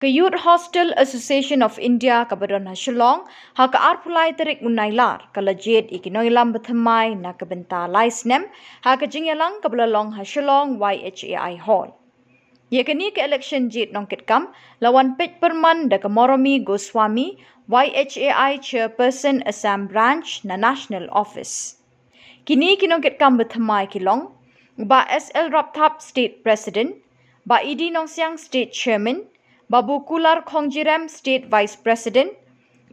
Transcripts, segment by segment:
Ke Youth Hostel Association of India kabadon ha Shillong ha ka arpulai terik unailar kala jed ikinoilam Bathymmai na kabenta laisnem ha ka jingyalang kablalong ha Shillong Yhai Hall. Ye kini ke election jed Nongkitkam lawan pej perman da Moromi Goswami Yhai Chairperson Assam Branch na National Office. Kini Nongkitkam Bathymmai kilong ba SL Rapthap State President, ba ED Nongsiang State Chairman, Babu Kular Khongjiram State Vice President,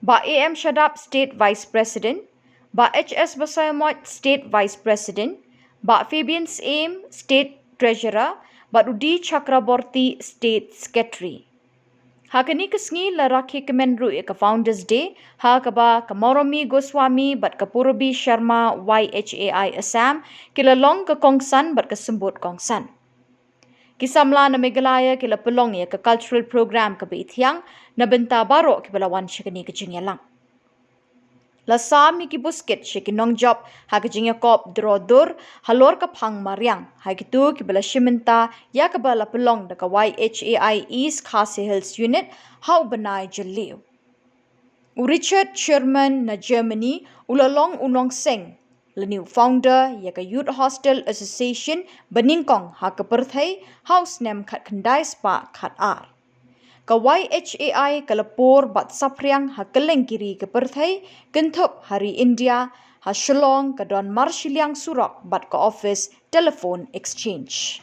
Ba AM Shadab State Vice President, Ba HS Basayamoit State Vice President, Ba Fabians Aim State Treasurer, Ba Rudi Chakraborty State Secretary. Hakani kesngi la rakhi kemenru ka Founders Day, ha ka ba Moromi Goswami bat ka Purubi Sharma Yhai Assam, kilalong ka Kongsan bat ka Sembut Kongsan. Ki Samla na Meghalaya kila pelong ya ke cultural program ke Bathyang na benta baro ki balawan syakani ke jingyalang. La sami ki busket syaki nongjob ha ke jingya kop drodur halor ka phang maryang ha ki tu ki bala shimenta ya ke bala pelong da ka Yhai East Khasi Hills Unit hau benai jeliu. Richard Sherman na Germany ulalong unong seng the new founder ya ka Youth Hostel Association Beningkong ha ka Perthai house nem khat khandai spa khat ar. Ka Yhai kalapur bat sapriang ha kalengkiri ka Perthai kentup hari India ha Shillong ka don marshiliang surak bat ka office telephone exchange.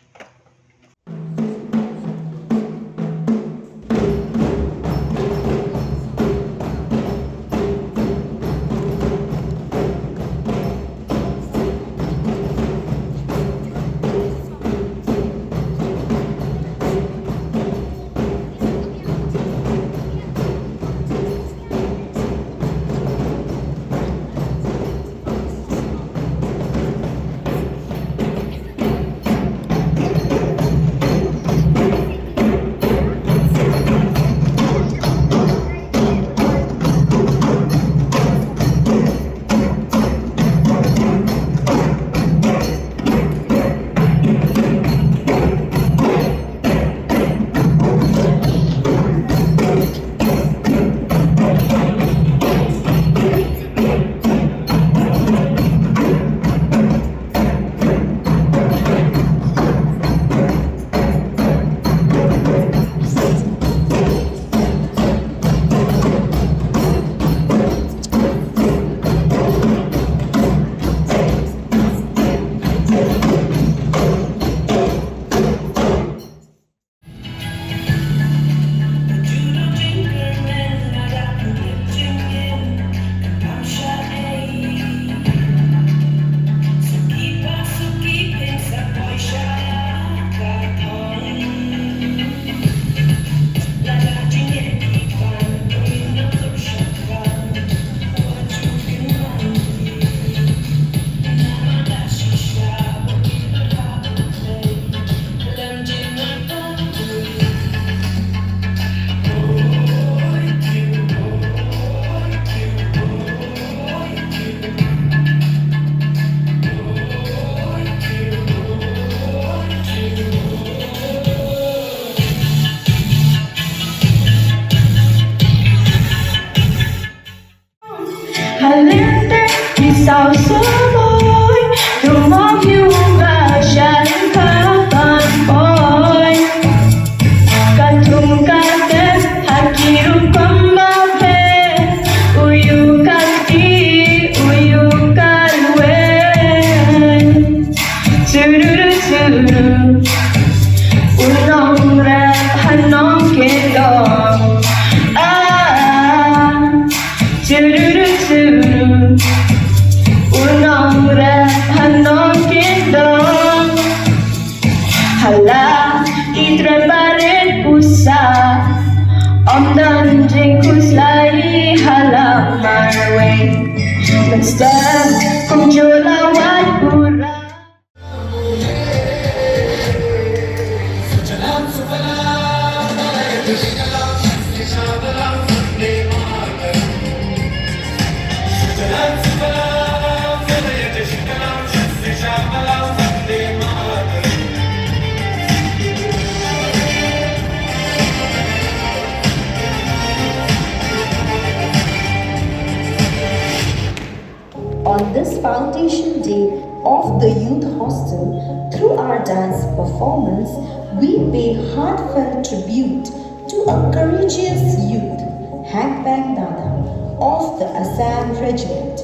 on this Foundation Day of the Youth Hostel, through our dance performance, we pay heartfelt tribute to a courageous youth, Hangbang Dada, of the Assam Regiment.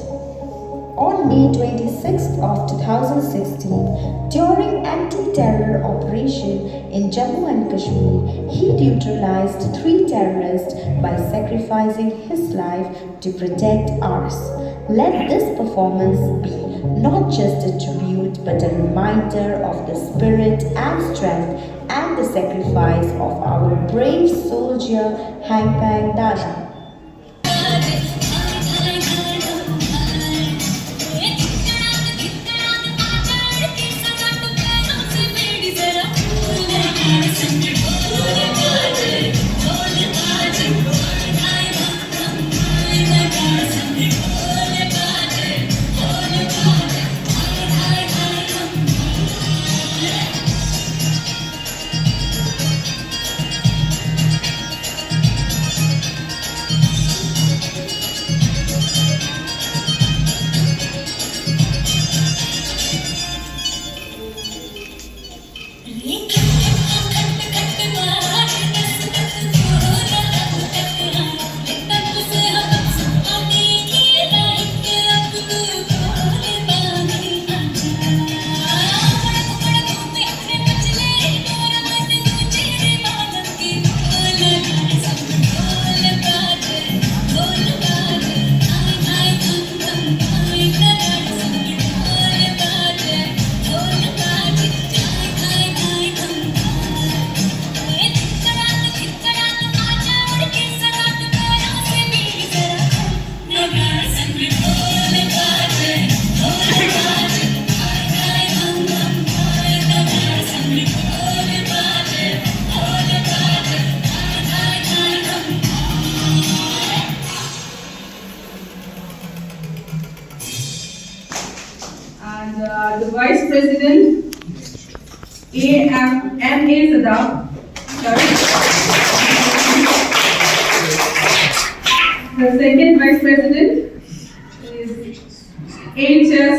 On May 26th of 2016, during anti-terror operation in Jammu and Kashmir, he neutralized 3 terrorists by sacrificing his life to protect ours. Let this performance be not just a tribute but a reminder of the spirit and strength and the sacrifice of our brave soldier Hangbang Dada. The Vice President, M.A. Sadaf. The second Vice President is H.S.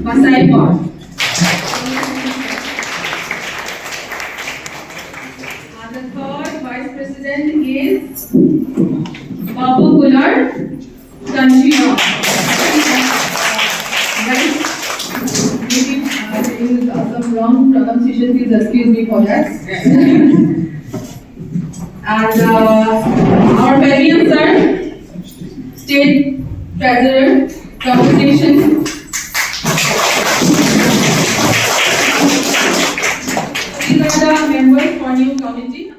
Basai Bar. And the third Vice President is Babu Kular. Some wrong pronunciation, please excuse me for that. And our Pavilion Sir, State Treasurer, Compensation. These are the members for new committee.